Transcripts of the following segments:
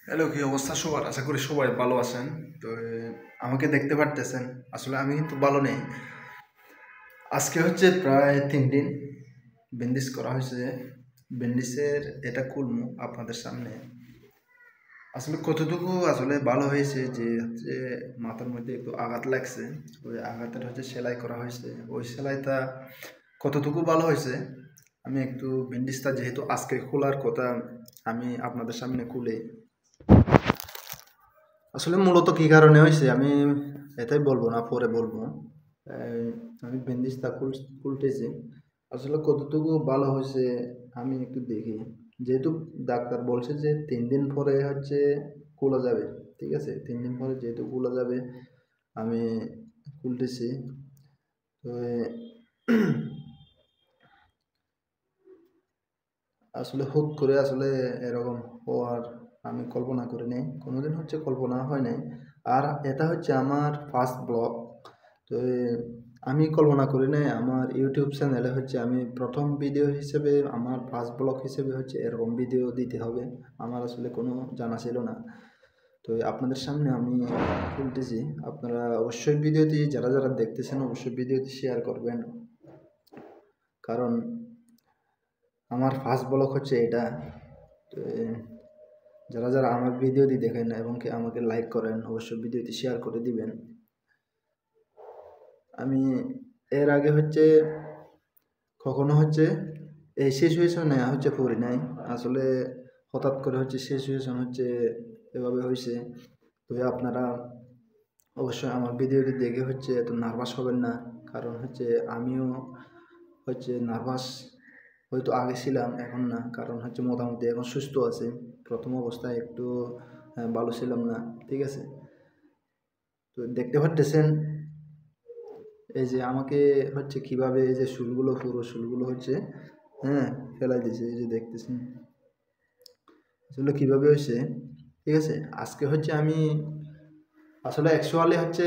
Hello, কি অবস্থা সবার? আশা করি সবাই ভালো আছেন। তো আমাকে দেখতে পারতেছেন, আসলে আমি কিন্তু ভালো নেই। আজকে হচ্ছে প্রায় 3 দিন ব্যান্ডেজ করা হয়েছে। ব্যান্ডেজের এটা খুলমু আপনাদের সামনে। আসলে কতটুকু আসলে ভালো হয়েছে যে হচ্ছে মাথার মধ্যে একটু আঘাত লাগছে, ওই আঘাতের হচ্ছে সেলাই করা হয়েছে। ওই সেলাইটা কতটুকু ভালো হয়েছে আমি একটু ব্যান্ডেজটা যেহেতু আজকে খোলার কথা, আমি আপনাদের সামনে খুলে আসলে মূলত কি কারণে হয়েছে আমি এটাই বলবো না, পরে বলবো। আমি ব্যান্ডেজটা খুলতেছি। আসলে কতটুকু ভালো হয়েছে আমি একটু দেখি। যেহেতু ডাক্তার বলছে যে 3 দিন পরে হচ্ছে খোলা যাবে, ঠিক আছে? 3 দিন পরে যেহেতু খোলা যাবে, আমি খুলতেছি। তো আসলে হুট করে আসলে এরকম হওয়ার আমি কল্পনা করিনি, কোনোদিন হচ্ছে কল্পনা হয় নাই। আর এটা হচ্ছে আমার ফার্স্ট ব্লগ। তো আমি কল্পনা করি নাই আমার ইউটিউব চ্যানেলে হচ্ছে আমি প্রথম ভিডিও হিসেবে, আমার ফার্স্ট ব্লগ হিসেবে হচ্ছে এরকম ভিডিও দিতে হবে। আমার আসলে কোনো জানা ছিল না। তো আপনাদের সামনে আমি খুলতেছি। আপনারা অবশ্যই ভিডিওটি যারা যারা দেখতেছেন অবশ্যই ভিডিওটি শেয়ার করবেন, কারণ আমার ফার্স্ট ব্লগ হচ্ছে এটা। তো যারা যারা আমার ভিডিওটি দেখেন এবং কি আমাকে লাইক করেন অবশ্যই ভিডিওটি শেয়ার করে দিবেন। আমি এর আগে হচ্ছে কখনো হচ্ছে এই সিচুয়েশনে হচ্ছে পড়ি নাই। আসলে হঠাৎ করে হচ্ছে সিচুয়েশন হচ্ছে এভাবে হয়েছে। তো আপনারা অবশ্যই আমার ভিডিওটি দেখে হচ্ছে এত নার্ভাস হবেন না, কারণ হচ্ছে আমিও হচ্ছে নার্ভাস হয়তো আগে ছিলাম, এখন না। কারণ হচ্ছে মোটামুটি এখন সুস্থ আছি। প্রথম অবস্থায় একটু ভালো ছিলাম না, ঠিক আছে? তো দেখতে পারতেছেন এই যে আমাকে হচ্ছে কিভাবে এই যে চুলগুলো, পুরো চুলগুলো হচ্ছে ফেলাই দিয়েছে, এই যে দেখতেছেন আসলে কিভাবে হয়েছে, ঠিক আছে? আজকে হচ্ছে আমি আসলে অ্যাকচুয়ালি হচ্ছে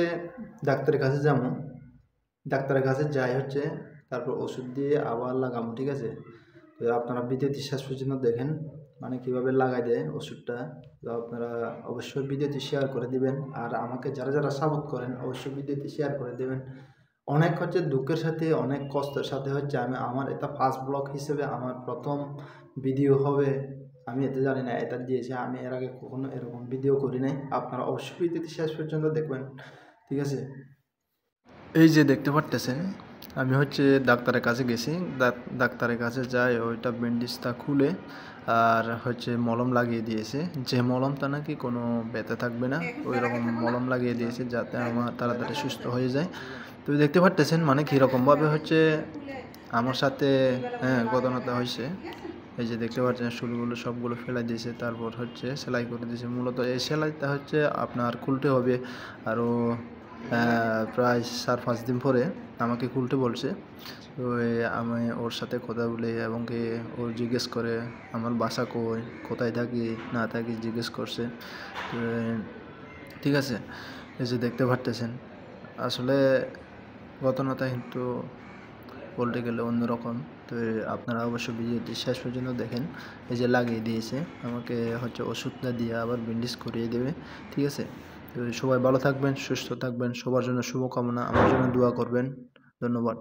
ডাক্তারের কাছে যাবো, ডাক্তারের কাছে যাই হচ্ছে, তারপর ওষুধ দিয়ে আবার লাগাবো, ঠিক আছে? তো আপনারা ভিডিওটি শেষ পর্যন্ত দেখেন, মানে কীভাবে লাগাই দেয় ওষুধটা। তো আপনারা অবশ্যই ভিডিওটি শেয়ার করে দিবেন, আর আমাকে যারা যারা সাপোর্ট করেন অবশ্যই ভিডিওটি শেয়ার করে দেবেন। অনেক হচ্ছে দুঃখের সাথে, অনেক কষ্টের সাথে হচ্ছে আমি আমার এটা ফার্স্ট ব্লগ হিসেবে আমার প্রথম ভিডিও হবে। আমি এতে জানি না এটা দিয়েছে, আমি এর আগে কখনো এরকম ভিডিও করি নাই। আপনারা অবশ্যই ভিডিওটি শেষ পর্যন্ত দেখবেন, ঠিক আছে? এই যে দেখতে পারতেছেন আমি হচ্ছে ডাক্তারের কাছে গেছি। ডাক্তারের কাছে যাই, ওইটা ব্যান্ডেজটা খুলে আর হচ্ছে মলম লাগিয়ে দিয়েছে। যে মলমটা নাকি কোনো ব্যথা থাকবে না, ওই রকম মলম লাগিয়ে দিয়েছে যাতে আমার তাড়াতাড়ি সুস্থ হয়ে যায়। তো দেখতে পারতেছেন মানে কীরকমভাবে হচ্ছে আমার সাথে ঘটনাটা হয়েছে। এই যে দেখতে পাচ্ছেন চুলগুলো সবগুলো ফেলাই দিয়েছে, তারপর হচ্ছে সেলাই করে দিয়েছে। মূলত এই সেলাইটা হচ্ছে আপনার খুলতে হবে আরও প্রায় 4-5 দিন পরে আমাকে খুলতে বলছে। তো আমি ওর সাথে কথা বলি এবং কি ও জিজ্ঞেস করে আমার বাসা কই, কোথায় থাকি না থাকি জিজ্ঞেস করছে। তো ঠিক আছে, এই যে দেখতে পারতেছেন আসলে ঘটনাটা কিন্তু বলতে গেলে অন্যরকম। তো আপনারা অবশ্যই ভিডিওটি শেষ পর্যন্ত দেখেন। এই যে লাগিয়ে দিয়েছে আমাকে হচ্ছে ওষুধটা দিয়ে আবার ব্যান্ডেজ করিয়ে দেবে, ঠিক আছে? তো সবাই ভালো থাকবেন, সুস্থ থাকবেন, সবার জন্য শুভকামনা, আমার জন্য দোয়া করবেন। ধন্যবাদ।